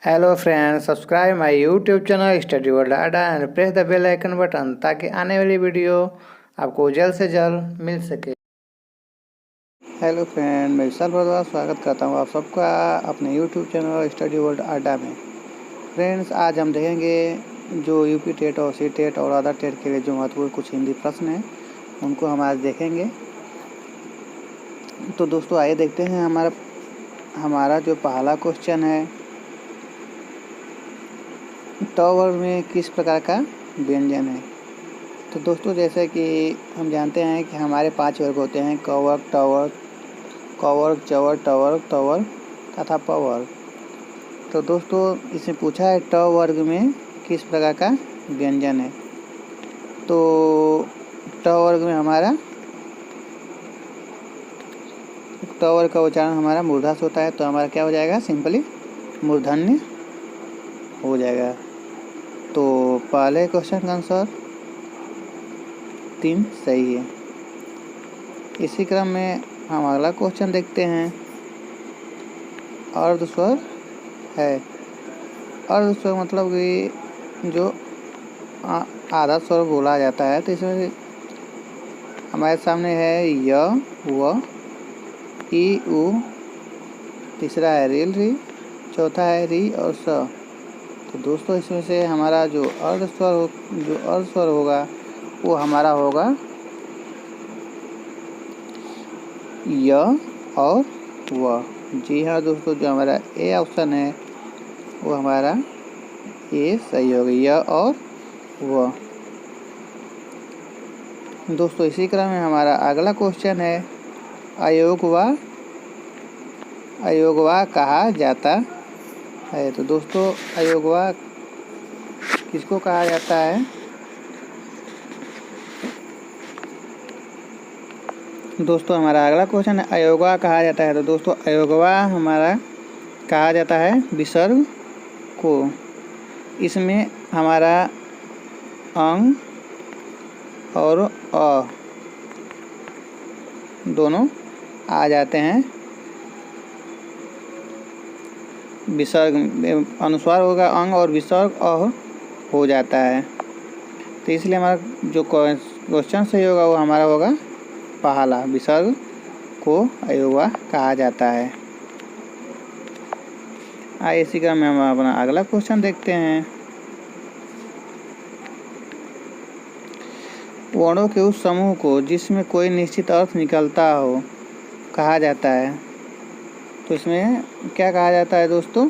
Hello friends, subscribe my YouTube channel study world Adda and press the bell icon button ताकि आने वाली video आपको जल्द से जल्द मिल सके। हेलो फ्रेंड, मैं विशाल भारद्वाज स्वागत करता हूँ आप सबका अपने यूट्यूब चैनल स्टडी वर्ल्ड अड्डा में। फ्रेंड्स, आज हम देखेंगे जो यूपी टेट और सी टेट और अदर टेट के लिए जो महत्वपूर्ण कुछ हिंदी प्रश्न हैं उनको हम आज देखेंगे। तो दोस्तों आइए देखते हैं हमारा जो पहला क्वेश्चन है, ट वर्ग में किस प्रकार का व्यंजन है। तो दोस्तों जैसे कि हम जानते हैं कि हमारे 5 वर्ग होते हैं, क वर्ग, ट वर्ग, क वर्ग, च वर्ग, ट वर्ग, त वर्ग तथा प वर्ग। तो दोस्तों इसमें पूछा है ट वर्ग में किस प्रकार का व्यंजन है। तो ट वर्ग में हमारा ट वर्ग का उच्चारण हमारा मूर्धा से होता है, तो हमारा क्या हो जाएगा, सिंपली मूर्धन्य हो जाएगा। तो पहले क्वेश्चन का आंसर 3 सही है। इसी क्रम में हम अगला क्वेश्चन देखते हैं। अर्ध स्वर है। अर्ध स्वर मतलब कि जो आधा स्वर बोला जाता है। तो इसमें हमारे सामने है य, व, ई, उ, तीसरा है रील, री, चौथा है री और स। तो दोस्तों इसमें से हमारा जो अर्ध स्वर होगा वो हमारा होगा य और व। जी हाँ दोस्तों, जो हमारा ए ऑप्शन है वो हमारा ए सही होगा, य और व। दोस्तों इसी क्रम में हमारा अगला क्वेश्चन है, अयोगवा कहा जाता है। तो दोस्तों अयोगवा किसको कहा जाता है। दोस्तों हमारा अगला क्वेश्चन है, अयोगवा कहा जाता है। तो दोस्तों अयोगवा हमारा कहा जाता है विसर्ग को। इसमें हमारा अंग और अ दोनों आ जाते हैं। विसर्ग अनुस्वार होगा अंग और विसर्ग अ हो जाता है। तो इसलिए हमारा जो क्वेश्चन सही होगा वो हमारा होगा पहला, विसर्ग को अयोगवा कहा जाता है। आइए इसी क्रम में हम अपना अगला क्वेश्चन देखते हैं। वर्णों के उस समूह को जिसमें कोई निश्चित अर्थ निकलता हो कहा जाता है। तो इसमें क्या कहा जाता है दोस्तों,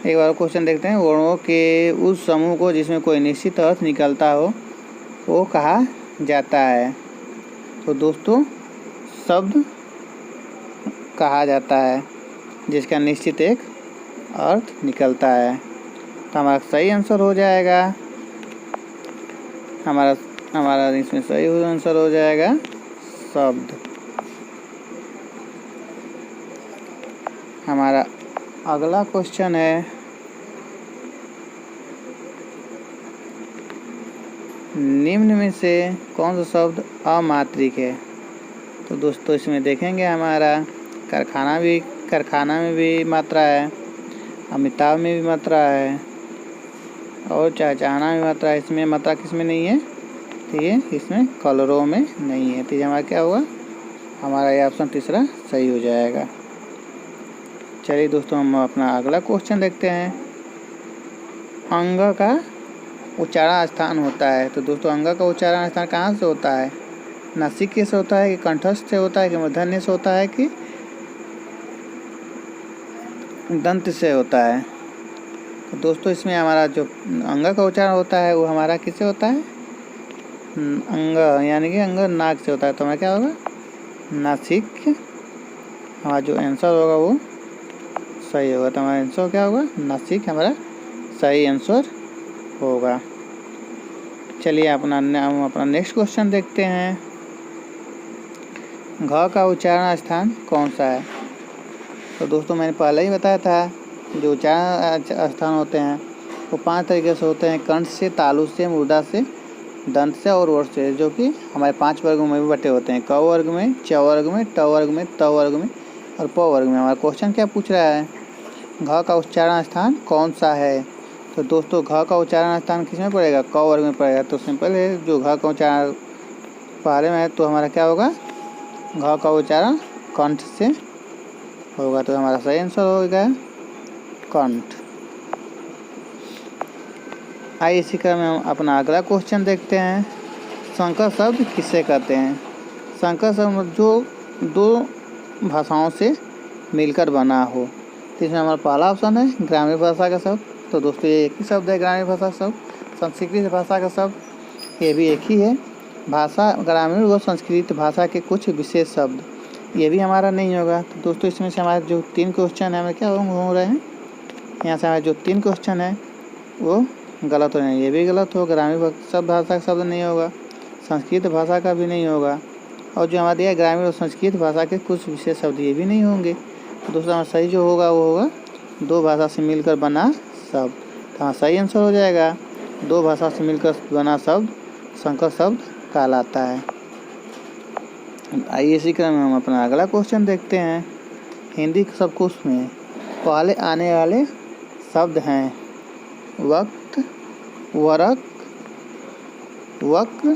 एक बार क्वेश्चन देखते हैं। वर्णों के उस समूह को जिसमें कोई निश्चित अर्थ निकलता हो वो कहा जाता है। तो दोस्तों शब्द कहा जाता है जिसका निश्चित एक अर्थ निकलता है। तो हमारा सही आंसर हो जाएगा, हमारा इसमें सही आंसर हो जाएगा शब्द। हमारा अगला क्वेश्चन है, निम्न में से कौन सा शब्द अमात्रिक है। तो दोस्तों इसमें देखेंगे हमारा कारखाना में भी मात्रा है, अमिताभ में भी मात्रा है और चाहना में मात्रा है। इसमें मात्रा किसमें नहीं है, ठीक है, इसमें कलरों में नहीं है। तो ये हमारा क्या होगा, हमारा ये ऑप्शन तीसरा सही हो जाएगा। चलिए दोस्तों हम अपना अगला क्वेश्चन देखते हैं। अंग का उच्चारण स्थान होता है। तो दोस्तों अंग का उच्चारण स्थान कहाँ से होता है, नासिका से होता है कि कंठस्थ से होता है कि मूर्धन्य से होता है कि दंत से होता है। तो दोस्तों इसमें हमारा जो अंग का उच्चारण होता है वो हमारा किससे होता है, अंग यानी कि अंग नाक से होता है। तो हमारा क्या होगा, नासिक। हमारा जो आंसर होगा वो सही होगा। तो हमारा आंसर क्या होगा, नासिक हमारा सही आंसर होगा। चलिए हम अपना नेक्स्ट क्वेश्चन देखते हैं। घ का उच्चारण स्थान कौन सा है। तो दोस्तों मैंने पहले ही बताया था, जो उच्चारण स्थान होते हैं वो 5 तरीके से होते हैं, कंठ से, तालु से, मूर्धा से, दंत से और ओठ से, जो कि हमारे 5 वर्गों में भी बटे होते हैं, क वर्ग में, च वर्ग में, ट वर्ग में, त वर्ग में और प वर्ग में। हमारा क्वेश्चन क्या पूछ रहा है, घ का उच्चारण स्थान कौन सा है? तो दोस्तों घ का उच्चारण स्थान किस में पड़ेगा? क वर्ग में पड़ेगा। तो सिंपल है, जो घ का उच्चारण पहले में है तो हमारा क्या होगा? घ का उच्चारण कंठ से होगा। तो हमारा सही आंसर हो गया कंठ। आइए इसी क्रम में हम अपना अगला क्वेश्चन देखते हैं। संकर शब्द किसे कहते हैं? संकर शब्द जो दो भाषाओं से मिलकर बना हो। तो इसमें हमारा पहला ऑप्शन है ग्रामीण भाषा का शब्द। तो दोस्तों ये एक ही शब्द है, ग्रामीण भाषा शब्द। संस्कृत भाषा का शब्द ये भी एक ही है। भाषा ग्रामीण व संस्कृत भाषा के कुछ विशेष शब्द, ये भी हमारा नहीं होगा। तो दोस्तों इसमें से हमारे जो 3 क्वेश्चन है हमें क्या हो रहे हैं? यहाँ से हमारे जो 3 क्वेश्चन है वो गलत हो रहे हैं। ये भी गलत हो, ग्रामीण भाषा का शब्द नहीं होगा, संस्कृत भाषा का भी नहीं होगा, और जो हमारा दिया ग्रामीण और संस्कृत भाषा के कुछ विशेष शब्द ये भी नहीं होंगे। तो दोस्तों हमारा सही जो होगा वो होगा दो भाषा से मिलकर बना शब्द। तो हमारा सही आंसर हो जाएगा दो भाषा से मिलकर बना शब्द संकर शब्द कहलाता है। आइए इसी क्रम में हम अपना अगला क्वेश्चन देखते हैं। हिंदी शब्दकोश में पहले आने वाले शब्द हैं वक्त, वरक, वक्र,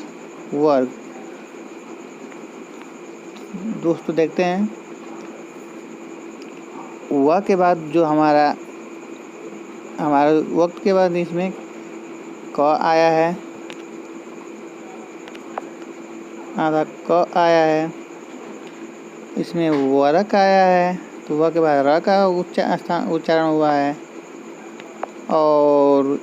वर्ग। दोस्तों देखते हैं, व के बाद जो हमारा वक्त के बाद इसमें क आया है, आधा क आया है, इसमें वरक आया है, तो व के बाद र का उच्चारण हुआ है, और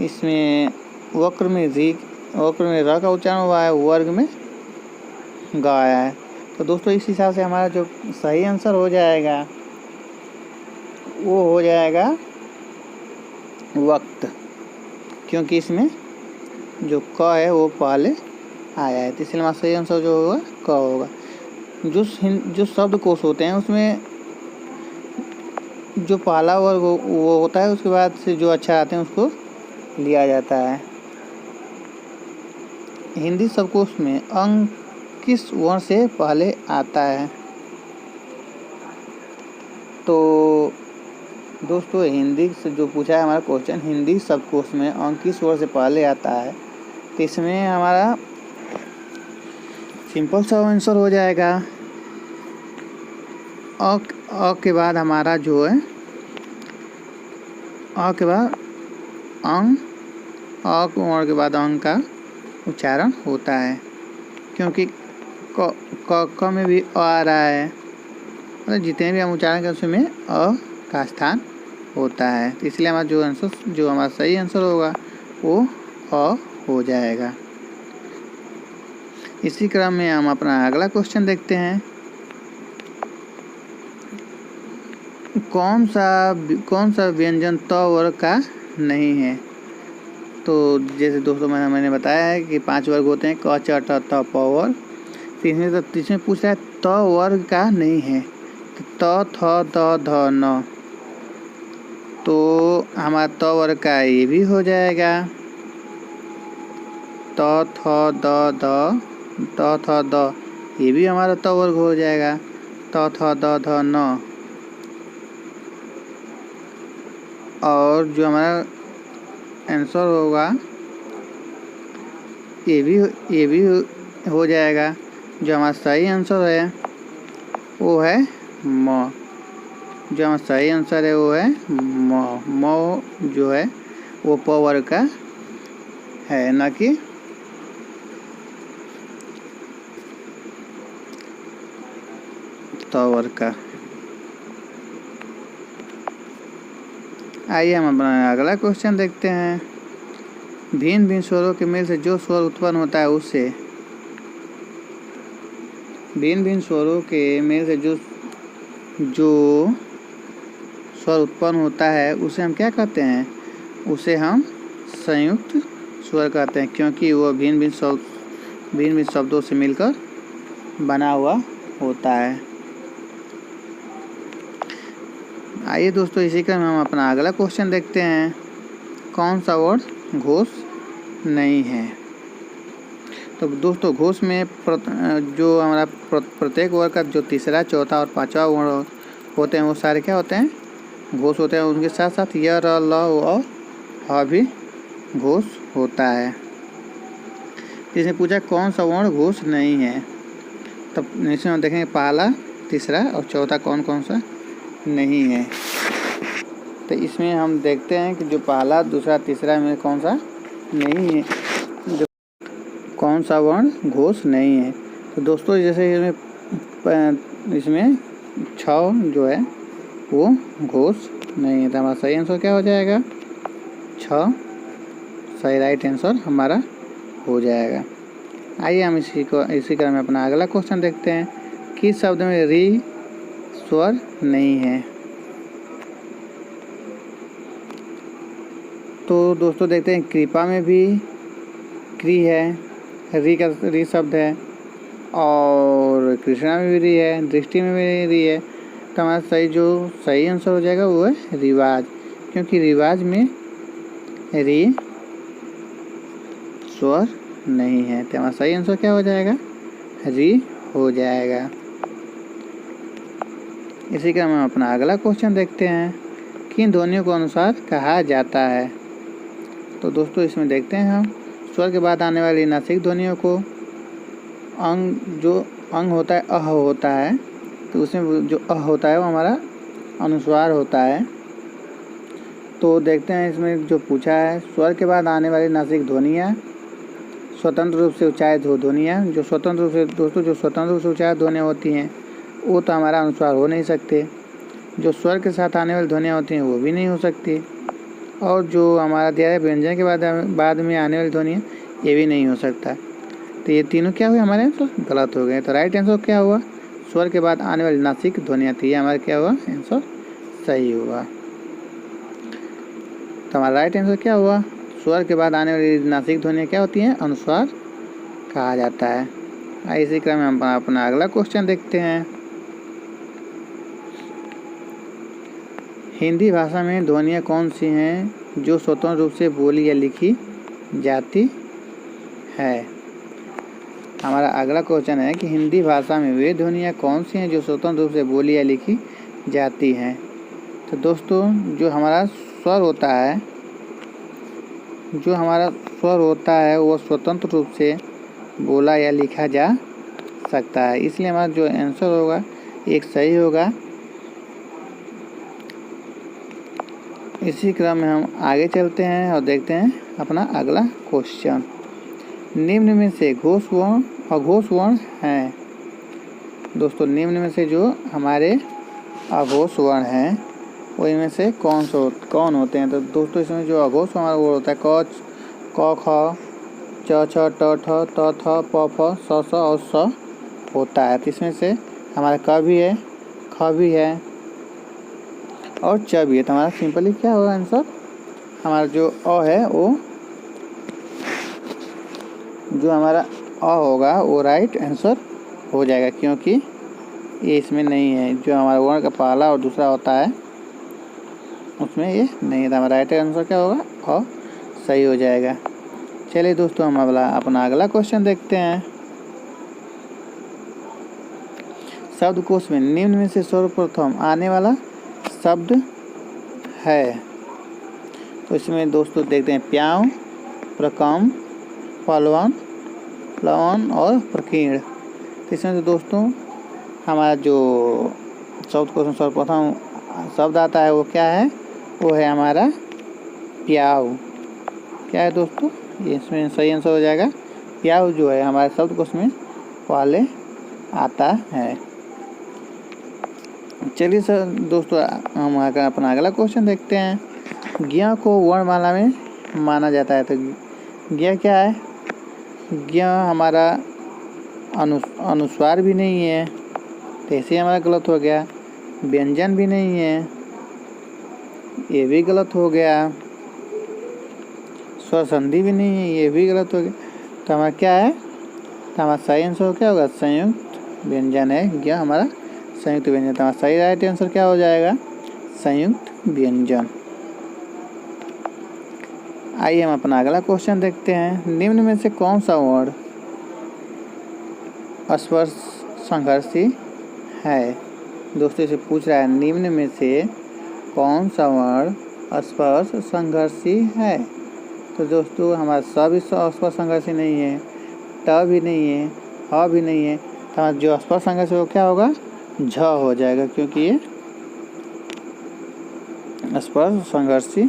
इसमें वक्र में र का उच्चारण हुआ है, वर्ग में ग आया है। तो दोस्तों इस हिसाब से हमारा जो सही आंसर हो जाएगा वो हो जाएगा वक्त, क्योंकि इसमें जो क है वो पहले आया है। तो इसलिए हमारा सही आंसर जो होगा क होगा। जो शब्दकोश होते हैं उसमें जो पहला वर्ग वो होता है, उसके बाद से जो अक्षर आते हैं उसको लिया जाता है। हिंदी शब्दकोश में अंक किस वर्ण से पहले आता है? तो दोस्तों हिंदी से जो पूछा है हमारा क्वेश्चन, हिंदी शब्दकोश में अंक किस वर्ण से पहले आता है, तो इसमें हमारा सिंपल सा आंसर हो जाएगा अ के बाद हमारा जो है अ के बाद अंग, अ के बाद अंग का उच्चारण होता है, क्योंकि क में भी अ आ रहा है, मतलब जितने भी हम उच्चारण करते हैं उसमें अ का स्थान होता है। तो इसलिए हमारा जो हमारा सही आंसर होगा वो अ हो जाएगा। इसी क्रम में हम अपना अगला क्वेश्चन देखते हैं। कौन सा व्यंजन त वर्ग का नहीं है? तो जैसे दोस्तों मैंने बताया है कि 5 वर्ग होते हैं, क च ट त प वर्ग। इसमें पूछ रहा है त वर्ग का नहीं है, तो त थ द ध न, तो हमारा त वर्ग का ये भी हो जाएगा त थ द ध, त थ द, ये भी हमारा त वर्ग हो जाएगा त थ द ध न। और जो हमारा आंसर होगा ये भी हो जाएगा। जो हमारा सही आंसर है वो है म। जो हमारा सही आंसर है वो है म जो है वो प वर्ग का है, ना कि त वर्ग का। आइए हम अपना अगला क्वेश्चन देखते हैं। भिन्न भिन्न स्वरों के मेल से जो स्वर उत्पन्न होता है उसे, भिन्न भिन्न स्वरों के मेल से जो स्वर उत्पन्न होता है उसे हम क्या कहते हैं? उसे हम संयुक्त स्वर कहते हैं, क्योंकि वो भिन्न भिन्न शब्दों से मिलकर बना हुआ होता है। आइए दोस्तों इसी क्रम में हम अपना अगला क्वेश्चन देखते हैं। कौन सा वर्ड घोष नहीं है? तो दोस्तों घोष में जो हमारा प्रत्येक वर्ग का जो तीसरा, चौथा और पांचवा वर्ण होते हैं वो सारे क्या होते हैं, घोष होते हैं। उनके साथ साथ य, र, ल और ह भी घोष होता है। इसने पूछा कौन सा वर्ण घोष नहीं है, तब इसमें हम देखेंगे पहला, तीसरा और चौथा कौन कौन सा नहीं है। तो इसमें हम देखते हैं कि जो पहला, दूसरा, तीसरा में कौन सा नहीं है, जो कौन सा वर्ण घोष नहीं है। तो दोस्तों जैसे इसमें 6 जो है वो घोष नहीं है, तो हमारा सही आंसर क्या हो जाएगा, 6 सही राइट आंसर हमारा हो जाएगा। आइए हम इसी क्रम में अपना अगला क्वेश्चन देखते हैं। किस शब्द में री स्वर नहीं है। तो दोस्तों देखते हैं कृपा में भी क्री है, री शब्द है, और कृष्णा में भी री है, दृष्टि में भी री है। तो हमारा सही आंसर हो जाएगा वो है रिवाज, क्योंकि रिवाज में री स्वर नहीं है। तो हमारा सही आंसर क्या हो जाएगा, री हो जाएगा। इसी क्रम में हम अपना अगला क्वेश्चन देखते हैं। किन ध्वनियों को अनुसार कहा जाता है। तो दोस्तों इसमें देखते हैं हम स्वर के बाद आने वाली नासिक ध्वनियों को जो अंग होता है अह होता है, तो उसमें जो अह होता है वो हमारा अनुस्वार होता है। तो देखते हैं इसमें जो पूछा है, स्वर के बाद आने वाली नासिक ध्वनियाँ स्वतंत्र रूप से उच्चारित हो ध्वनियाँ, जो स्वतंत्र रूप से दोस्तों जो स्वतंत्र रूप से उच्चारित ध्वनियाँ होती हैं वो तो हमारा अनुस्वार हो नहीं सकते। जो स्वर के साथ आने वाली ध्वनियाँ होती हैं वो भी नहीं हो सकती, और जो हमारा दिया है व्यंजन के बाद में आने वाली ध्वनियाँ ये भी नहीं हो सकता। तो ये तीनों क्या हुए हमारे आंसर गलत हो गए। तो राइट आंसर क्या हुआ, स्वर के बाद आने वाली नासिक ध्वनियाँ थी, ये हमारा क्या हुआ आंसर सही हुआ। तो हमारा राइट आंसर क्या हुआ, स्वर के बाद आने वाली नासिक ध्वनियाँ क्या होती हैं, अनुस्वार कहा जाता है। आइए इसी क्रम में हम अपना अगला क्वेश्चन देखते हैं। हिंदी भाषा में ध्वनियाँ कौन सी हैं जो स्वतंत्र रूप से बोली या लिखी जाती है। हमारा अगला क्वेश्चन है कि हिंदी भाषा में वे ध्वनियाँ कौन सी हैं जो स्वतंत्र रूप से बोली या लिखी जाती हैं। तो दोस्तों जो हमारा स्वर होता है वो स्वतंत्र रूप से बोला या लिखा जा सकता है, इसलिए हमारा जो आंसर होगा एक सही होगा। इसी क्रम में हम आगे चलते हैं और देखते हैं अपना अगला क्वेश्चन। निम्न में से घोष वर्ण अघोष वर्ण हैं। दोस्तों निम्न में से जो हमारे अघोष वर्ण हैं वो इनमें से कौन होते हैं। तो दोस्तों इसमें जो अघोष हमारा वो होता है क ख च छ ट ठ त थ प फ स स और स होता है। तो इसमें से हमारा क भी है, ख भी है और च भी है। तो हमारा सिंपली क्या होगा आंसर, हमारा जो अ है वो जो हमारा अ होगा वो राइट आंसर हो जाएगा, क्योंकि ये इसमें नहीं है। जो हमारा वर्ण का पहला और दूसरा होता है उसमें ये नहीं है। तो हमारा राइट आंसर क्या होगा, अ सही हो जाएगा। चलिए दोस्तों हम अपना अगला क्वेश्चन देखते हैं। शब्दकोश में निम्न में से सर्वप्रथम आने वाला शब्द है। तो इसमें दोस्तों देखते हैं प्याऊ, प्रकम, पलवन, प्लवन और प्रकीर्ण। तो इसमें तो दोस्तों हमारा जो शब्दकोश में सर्वप्रथम शब्द आता है वो क्या है, वो है हमारा प्याऊ। क्या है दोस्तों, इसमें सही आंसर हो जाएगा प्याऊ जो है हमारे शब्दकोश में पहले आता है। चलिए सर दोस्तों हम अपना अगला क्वेश्चन देखते हैं। ज्ञ को वर्णमाला में माना जाता है। तो ज्ञ क्या है, ज्ञ हमारा अनुस्वार भी नहीं है, तो ऐसे हमारा गलत हो गया। व्यंजन भी नहीं है, ये भी गलत हो गया। स्वर संधि भी नहीं है, ये भी गलत हो गया। तो हमारा क्या है, तो हमारा सही आंसर क्या होगा, संयुक्त व्यंजन है। ज्ञ हमारा संयुक्त व्यंजन। तो हमारा सही राइट आंसर क्या हो जाएगा, संयुक्त व्यंजन। आइए हम अपना अगला क्वेश्चन देखते हैं। निम्न में से कौन सा वर्ण स्वर संघर्षी है। दोस्तों इसे पूछ रहा है निम्न में से कौन सा वर्ण स्पर्श संघर्षी है। तो दोस्तों हमारा स भी स्पर्श संघर्षी नहीं है, ट भी नहीं है, ह भी नहीं है, तो हमारा जो स्पर्श संघर्षी वो क्या होगा, झ हो जाएगा, क्योंकि ये स्पर्श संघर्षी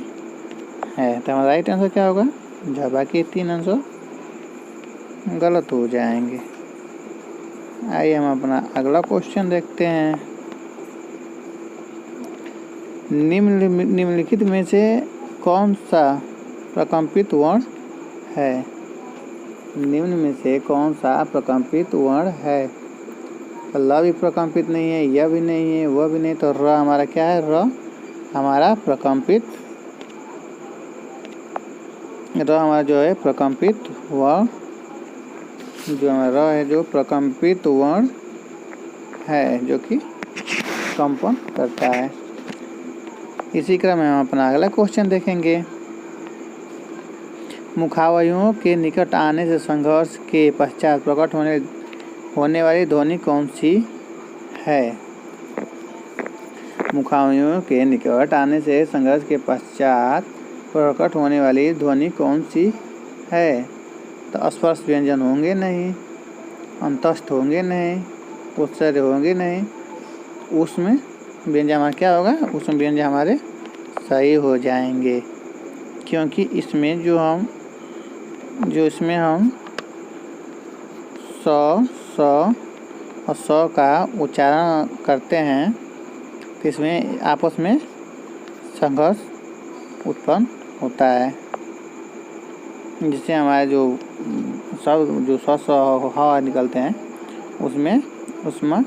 है। तो हमारा राइट आंसर क्या होगा, झ। बाकी 3 आंसर गलत हो जाएंगे। आइए हम अपना अगला क्वेश्चन देखते हैं। निम्नलिखित में से कौन सा प्रकंपित वर्ण है। निम्न में से कौन सा प्रकंपित वर्ण है। ल भी प्रकंपित नहीं है, य भी नहीं है, वह भी नहीं, तो र हमारा क्या है, र हमारा प्रकंपित, र हमारा जो है प्रकंपित वर्ण, जो हमारा र है जो प्रकंपित वर्ण है, जो कि कंपन करता है। इसी क्रम में हम अपना अगला क्वेश्चन देखेंगे। मुखावयवों के निकट आने से संघर्ष के पश्चात प्रकट होने वाली ध्वनि कौन सी है। मुखावयवों के निकट आने से संघर्ष के पश्चात प्रकट होने वाली ध्वनि कौन सी है। तो स्पर्श व्यंजन होंगे नहीं, अंतस्थ होंगे नहीं, उत्सर्ग होंगे नहीं, उसमें व्यंजन हमारा क्या होगा, उसमें व्यंजन हमारे सही हो जाएंगे, क्योंकि इसमें इसमें हम स और स का उच्चारण करते हैं, तो इसमें आपस में संघर्ष उत्पन्न होता है, जिससे हमारे जो शब्द जो स ह निकलते हैं उसमें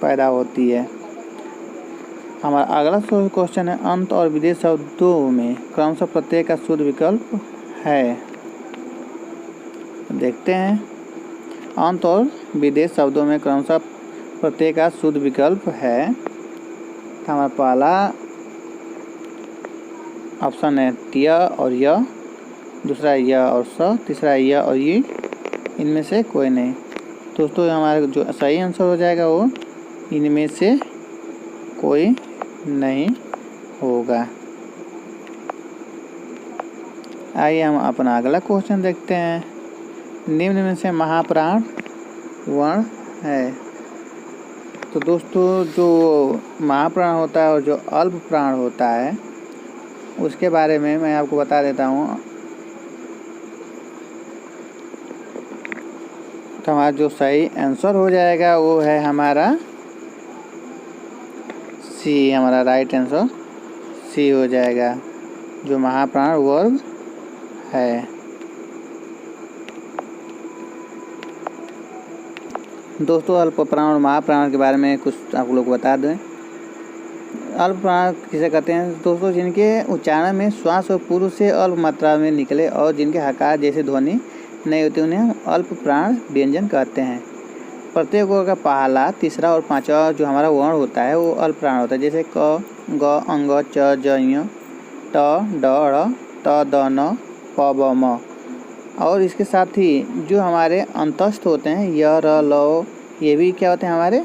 पैदा होती है। हमारा अगला क्वेश्चन है अंत और विदेश शब्दों में क्रमशः प्रत्यय का शुद्ध विकल्प है। देखते हैं, अंत और विदेश शब्दों में क्रमशः प्रत्यय का शुद्ध विकल्प है। तो हमारा पहला ऑप्शन है त्य और य, दूसरा य और स, तीसरा य और ये, इनमें से कोई नहीं। दोस्तों हमारा जो सही आंसर हो जाएगा वो इनमें से कोई नहीं होगा। आइए हम अपना अगला क्वेश्चन देखते हैं। निम्न में से महाप्राण वर्ण है। तो दोस्तों जो महाप्राण होता है और जो अल्प प्राण होता है उसके बारे में मैं आपको बता देता हूँ। तो हमारा जो सही आंसर हो जाएगा वो है हमारा सी, हमारा राइट आंसर सी हो जाएगा, जो महाप्राण वर्ग है। दोस्तों अल्प प्राण और महाप्राण के बारे में कुछ आप लोग बता दें। अल्प प्राण किसे कहते हैं दोस्तों, जिनके उच्चारण में श्वास और पूर्व से अल्प मात्रा में निकले और जिनके हकार जैसे ध्वनि नहीं होती उन्हें हम अल्प प्राण व्यंजन कहते हैं। प्रत्येक वर्ग का पहला, तीसरा और पांचवा जो हमारा वर्ण होता है वो अल्प प्राण होता है, जैसे क, ग, अंग, च, ज, ञ, ट, ड, ढ़, त, द, न, प, ब, म। और इसके साथ ही जो हमारे अंतस्थ होते हैं य, र, ल, ये भी क्या होते हैं, हमारे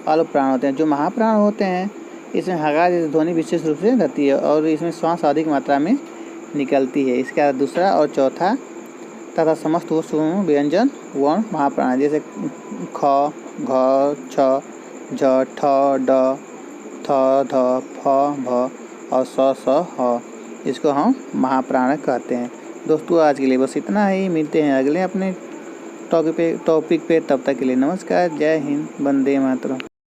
अल्प प्राण होते हैं। जो महाप्राण होते हैं इसमें हकार जैसी ध्वनि विशेष रूप से रहती है और इसमें श्वास अधिक मात्रा में निकलती है। इसका दूसरा और चौथा तथा समस्त वो व्यंजन वर्ण महाप्राण, जैसे ख, घ, छ, झ, ठ, ड, थ, ध, फ, भ और स, ह, इसको हम महाप्राण कहते हैं। दोस्तों आज के लिए बस इतना ही, मिलते हैं अगले अपने टॉपिक पे। तब तक के लिए नमस्कार, जय हिंद, वंदे मातरम।